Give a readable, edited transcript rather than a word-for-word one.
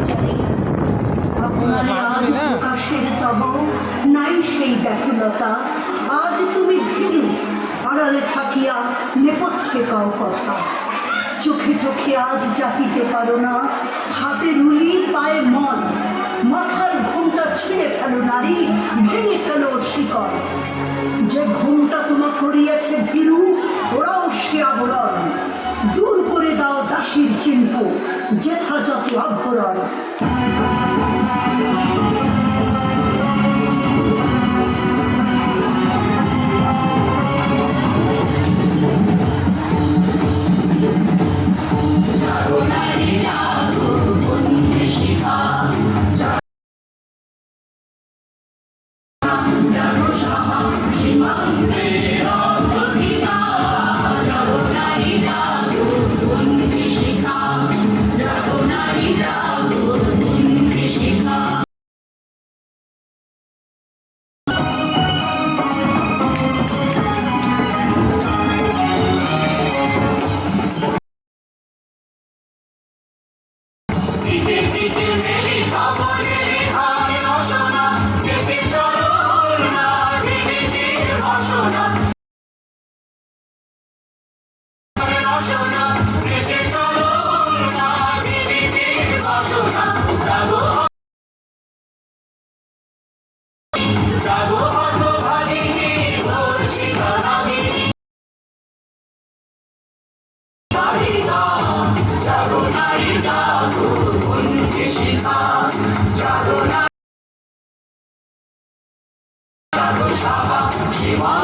অত্যাচারে আপনারে আজ প্রকাশের তব নাই সেই ব্যাকুলতা। আজ তুমি ভীরু, আড়ালে থাকিয়া নেপথ্যে কও কথা। চোখে চোখে আজ চাহিতে পারো না, হাতে রুলি পায়ে মন। মাথার ঘুমটা ছিঁড়ে ফেলো নারী, ভেঙে ফেলো শিকল। যে ঘুমটা তোমা করিয়াছে ভীরু, ওরাও সে আবরণ। দূর করে দাও দাসীর চিহ্ন, যথাযথ আভরণ। Shiva